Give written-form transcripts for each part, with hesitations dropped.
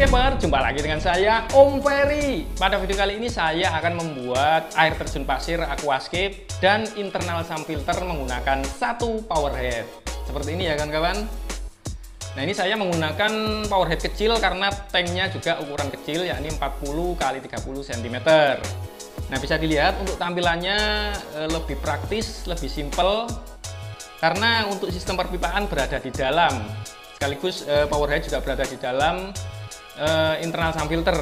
Gamer, jumpa lagi dengan saya Om Ferry. Pada video kali ini saya akan membuat air terjun pasir aquascape dan internal sump filter menggunakan satu power head. Seperti ini ya kawan-kawan. Nah, ini saya menggunakan power head kecil karena tanknya juga ukuran kecil, yakni 40 x 30 cm. Nah, bisa dilihat untuk tampilannya lebih praktis, lebih simple karena untuk sistem perpipaan berada di dalam. Sekaligus power head juga berada di dalam internal sump filter.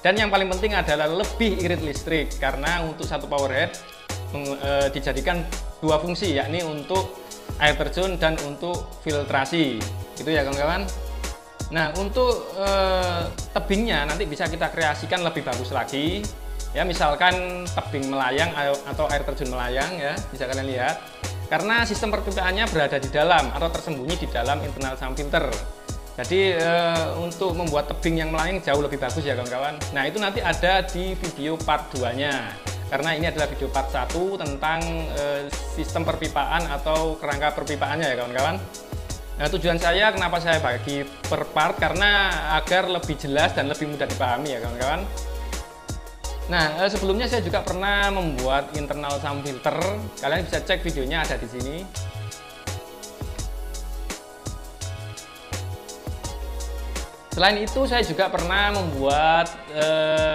Dan yang paling penting adalah lebih irit listrik karena untuk satu power head dijadikan dua fungsi, yakni untuk air terjun dan untuk filtrasi. Itu ya kawan-kawan. Nah, untuk tebingnya nanti bisa kita kreasikan lebih bagus lagi. Ya, misalkan tebing melayang atau air terjun melayang ya, bisa kalian lihat. Karena sistem perpipaannya berada di dalam atau tersembunyi di dalam internal sump filter. Jadi untuk membuat tebing yang melayang jauh lebih bagus ya kawan-kawan. Nah, itu nanti ada di video part 2-nya. Karena ini adalah video part 1 tentang sistem perpipaan atau kerangka perpipaannya ya kawan-kawan. Nah, tujuan saya kenapa saya bagi per part karena agar lebih jelas dan lebih mudah dipahami ya kawan-kawan. Nah, sebelumnya saya juga pernah membuat internal sump filter. Kalian bisa cek videonya ada di sini. Selain itu, saya juga pernah membuat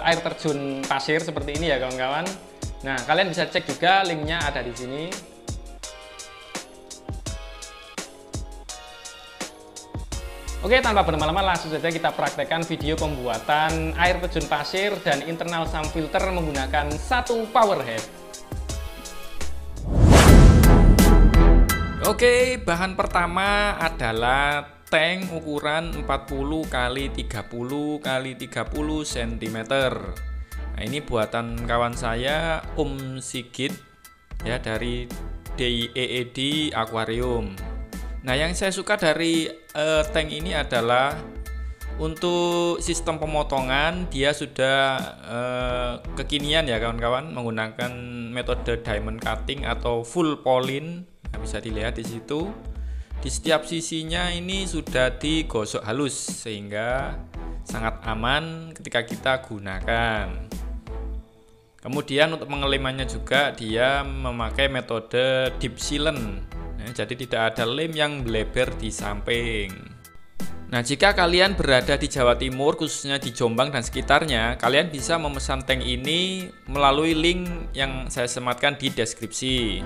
air terjun pasir seperti ini ya kawan-kawan. Nah, kalian bisa cek juga, linknya ada di sini. Oke, tanpa berlama-lama langsung saja kita praktekkan video pembuatan air terjun pasir dan internal sump filter menggunakan satu power head. Oke, bahan pertama adalah tank ukuran 40 x 30 x 30 cm. Nah, ini buatan kawan saya Om Sigit ya, dari DIEED Aquarium. Nah, yang saya suka dari tank ini adalah untuk sistem pemotongan dia sudah kekinian ya kawan-kawan, menggunakan metode diamond cutting atau full polin. Nah, bisa dilihat di situ. Di setiap sisinya ini sudah digosok halus sehingga sangat aman ketika kita gunakan. Kemudian untuk pengelemannya juga dia memakai metode deep sealant. Nah, jadi tidak ada lem yang melebar di samping. Nah, jika kalian berada di Jawa Timur, khususnya di Jombang dan sekitarnya, kalian bisa memesan tank ini melalui link yang saya sematkan di deskripsi.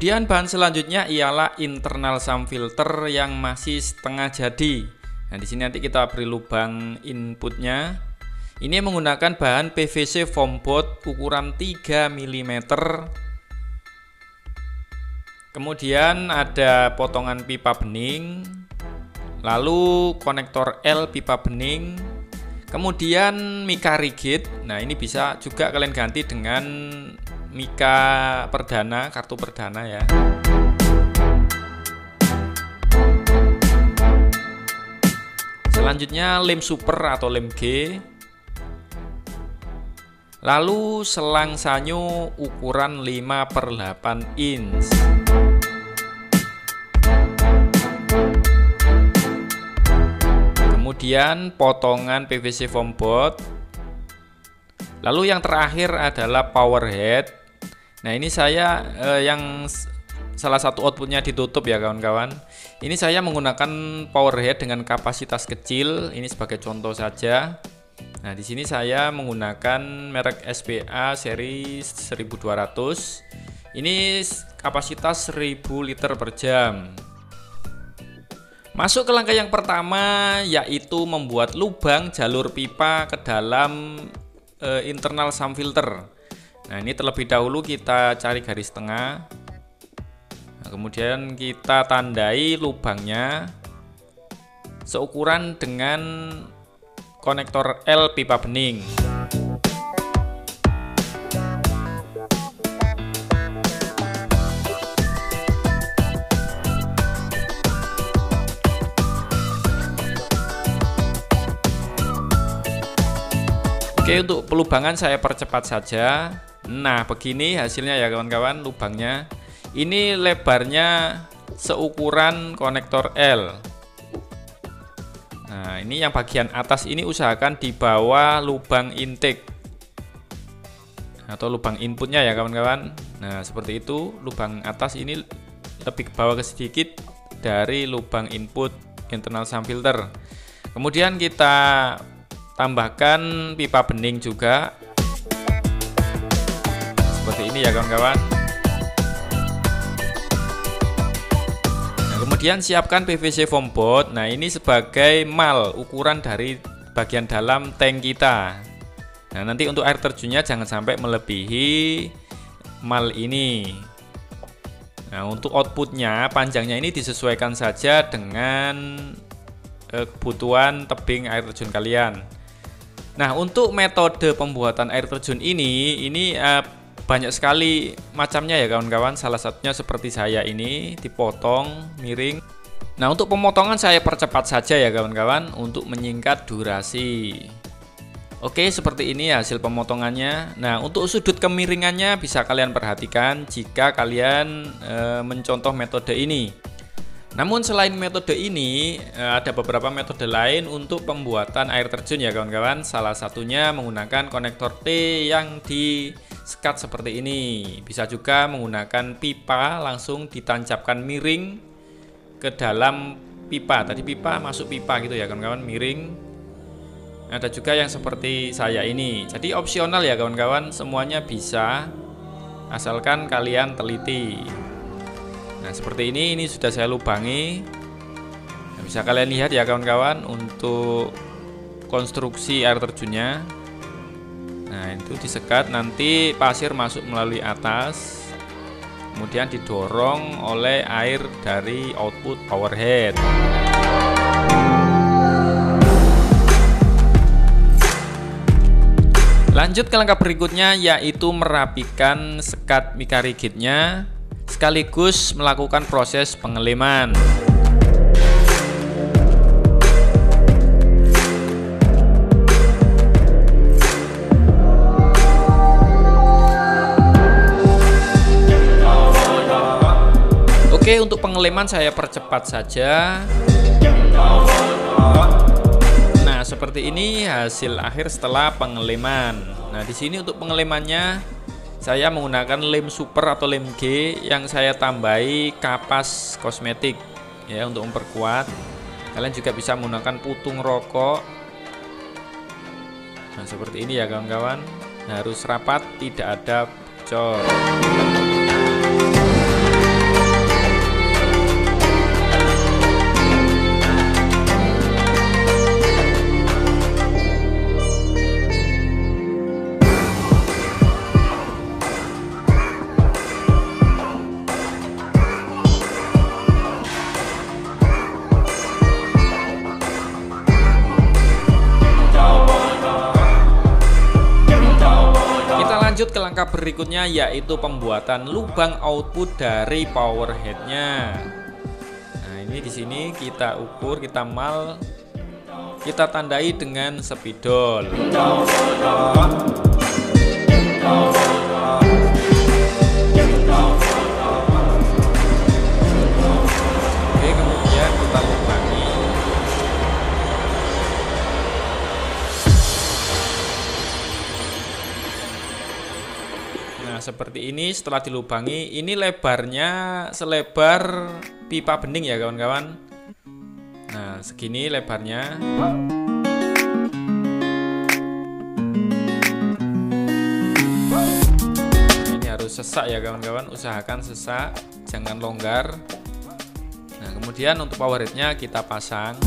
Kemudian bahan selanjutnya ialah internal sump filter yang masih setengah jadi. Nah, di sini nanti kita beri lubang inputnya. Ini menggunakan bahan PVC foam board ukuran 3 mm. Kemudian ada potongan pipa bening, lalu konektor L pipa bening, kemudian mika rigid. Nah, ini bisa juga kalian ganti dengan mika perdana, kartu perdana ya. Selanjutnya lem super atau lem G. Lalu selang sanyo ukuran 5/8 inch. Kemudian potongan PVC foam board. Lalu yang terakhir adalah power head. Nah, ini saya yang salah satu outputnya ditutup ya kawan-kawan. Ini saya menggunakan power head dengan kapasitas kecil. Ini sebagai contoh saja. Nah, di sini saya menggunakan merek SPA seri 1200. Ini kapasitas 1000 liter per jam. Masuk ke langkah yang pertama, yaitu membuat lubang jalur pipa ke dalam internal sump filter. Nah, ini terlebih dahulu kita cari garis tengah. Nah, kemudian kita tandai lubangnya seukuran dengan konektor L pipa bening. Oke, untuk pelubangan saya percepat saja. Nah, begini hasilnya ya kawan-kawan, lubangnya. Ini lebarnya seukuran konektor L. Nah, ini yang bagian atas ini usahakan di bawah lubang intake atau lubang inputnya ya kawan-kawan. Nah, seperti itu, lubang atas ini lebih ke bawah sedikit dari lubang input internal sump filter. Kemudian kita tambahkan pipa bening juga seperti ini ya kawan-kawan. Nah, kemudian siapkan PVC foam board. Nah, ini sebagai mal ukuran dari bagian dalam tank kita. Nah, nanti untuk air terjunnya jangan sampai melebihi mal ini. Nah, untuk outputnya panjangnya ini disesuaikan saja dengan kebutuhan tebing air terjun kalian. Nah, untuk metode pembuatan air terjun ini banyak sekali macamnya ya kawan-kawan. Salah satunya seperti saya ini, dipotong miring. Nah, untuk pemotongan saya percepat saja ya kawan-kawan untuk menyingkat durasi. Oke, seperti ini hasil pemotongannya. Nah, untuk sudut kemiringannya bisa kalian perhatikan jika kalian mencontoh metode ini. Namun selain metode ini, ada beberapa metode lain untuk pembuatan air terjun ya kawan-kawan. Salah satunya menggunakan konektor T yang di-sekat seperti ini. Bisa juga menggunakan pipa langsung ditancapkan miring ke dalam pipa. Tadi pipa masuk pipa gitu ya kawan-kawan, miring. Ada juga yang seperti saya ini. Jadi opsional ya kawan-kawan, semuanya bisa asalkan kalian teliti. Nah, seperti ini sudah saya lubangi. Nah, bisa kalian lihat ya kawan-kawan untuk konstruksi air terjunnya. Nah, itu disekat, nanti pasir masuk melalui atas, kemudian didorong oleh air dari output power head. Lanjut ke langkah berikutnya, yaitu merapikan sekat mica rigidnya sekaligus melakukan proses pengeleman. Oke, untuk pengeleman saya percepat saja. Nah, seperti ini hasil akhir setelah pengeleman. Nah, di sini untuk pengelemannya saya menggunakan lem super atau lem G yang saya tambahi kapas kosmetik ya untuk memperkuat. Kalian juga bisa menggunakan putung rokok. Nah, seperti ini ya kawan-kawan. Harus rapat, tidak ada bocor. Lanjut ke langkah berikutnya, yaitu pembuatan lubang output dari power headnya. Nah, ini di sini kita ukur, kita mal, kita tandai dengan spidol. Oke, kemudian kita lubangi. Nah, seperti ini setelah dilubangi, ini lebarnya selebar pipa bening ya kawan-kawan. Nah, segini lebarnya. Ini harus sesak ya kawan-kawan, usahakan sesak, jangan longgar. Nah, kemudian untuk power headnya kita pasang.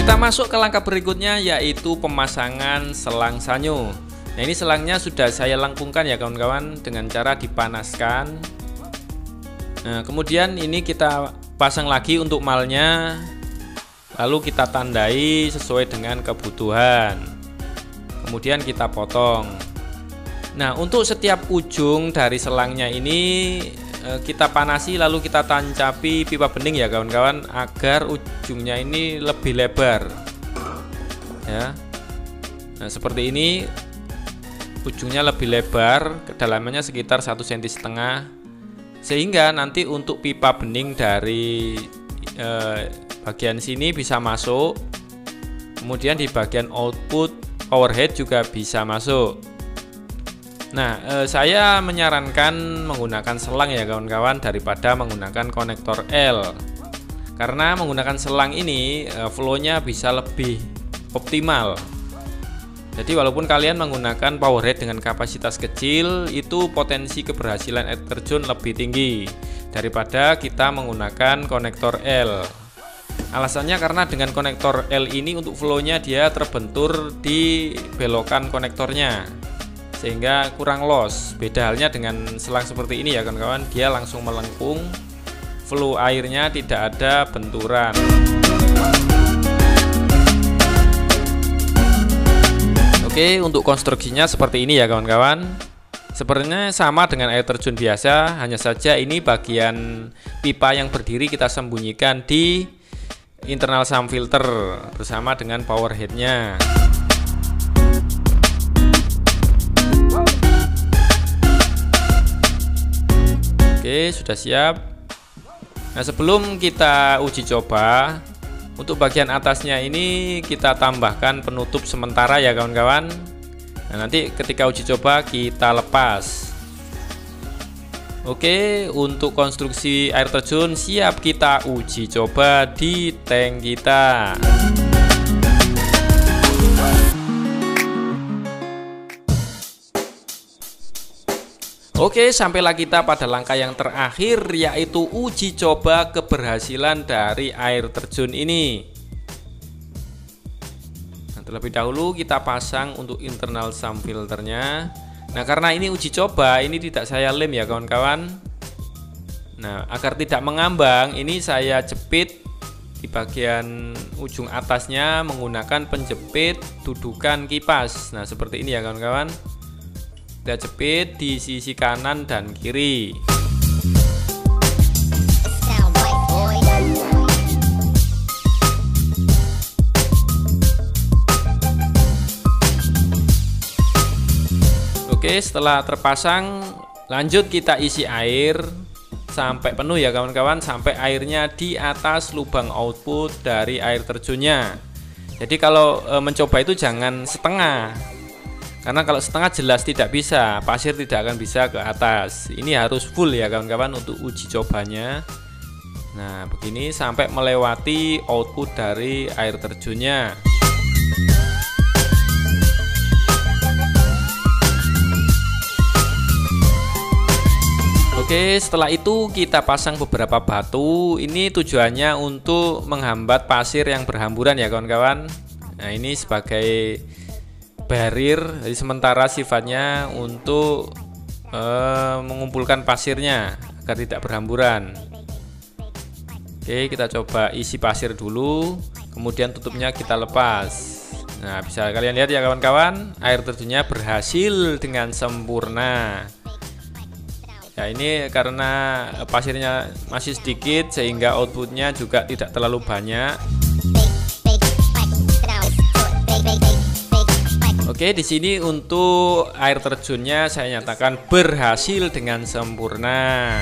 Kita masuk ke langkah berikutnya, yaitu pemasangan selang sanyo. Nah, ini selangnya sudah saya lengkungkan ya kawan-kawan dengan cara dipanaskan. Nah, kemudian ini kita pasang lagi untuk malnya. lalu kita tandai sesuai dengan kebutuhan, kemudian kita potong. Nah, untuk setiap ujung dari selangnya ini kita panasi lalu kita tancapi pipa bening ya kawan-kawan, agar ujungnya ini lebih lebar ya. Nah, seperti ini, ujungnya lebih lebar, kedalamannya sekitar 1,5 cm, sehingga nanti untuk pipa bening dari bagian sini bisa masuk, kemudian di bagian output power head juga bisa masuk. Nah, saya menyarankan menggunakan selang ya kawan-kawan daripada menggunakan konektor L, karena menggunakan selang ini flow-nya bisa lebih optimal. Jadi walaupun kalian menggunakan power head dengan kapasitas kecil, itu potensi keberhasilan air terjun lebih tinggi daripada kita menggunakan konektor L. Alasannya karena dengan konektor L ini untuk flow-nya dia terbentur di belokan konektornya, sehingga kurang loss. Beda halnya dengan selang seperti ini ya kawan-kawan, dia langsung melengkung, flow airnya tidak ada benturan. Oke, untuk konstruksinya seperti ini ya kawan-kawan. Sebenarnya sama dengan air terjun biasa, hanya saja ini bagian pipa yang berdiri kita sembunyikan di internal sump filter bersama dengan power headnya. Oke, sudah siap. Nah, sebelum kita uji coba, untuk bagian atasnya ini kita tambahkan penutup sementara ya kawan-kawan. Nah, nanti ketika uji coba kita lepas. Oke, untuk konstruksi air terjun siap kita uji coba di tank kita. Oke, sampailah kita pada langkah yang terakhir, yaitu uji coba keberhasilan dari air terjun ini. Nah, terlebih dahulu kita pasang untuk internal sump filternya. Nah, karena ini uji coba, ini tidak saya lem ya kawan-kawan. Nah, agar tidak mengambang, ini saya jepit di bagian ujung atasnya menggunakan penjepit dudukan kipas. Nah, seperti ini ya kawan-kawan. Kita jepit di sisi kanan dan kiri. Oke, setelah terpasang, lanjut kita isi air sampai penuh ya kawan-kawan, sampai airnya di atas lubang output dari air terjunnya. Jadi kalau mencoba itu jangan setengah, karena kalau setengah jelas tidak bisa, pasir tidak akan bisa ke atas. Ini harus full ya kawan-kawan untuk uji cobanya. Nah, begini sampai melewati output dari air terjunnya. Oke, setelah itu kita pasang beberapa batu. Ini tujuannya untuk menghambat pasir yang berhamburan ya kawan-kawan. Nah, ini sebagai barrier, jadi sementara sifatnya untuk mengumpulkan pasirnya agar tidak berhamburan. Oke, kita coba isi pasir dulu, kemudian tutupnya kita lepas. Nah, bisa kalian lihat ya kawan-kawan, air terjunnya berhasil dengan sempurna. Ya, ini karena pasirnya masih sedikit sehingga outputnya juga tidak terlalu banyak. Oke, di sini untuk air terjunnya saya nyatakan berhasil dengan sempurna.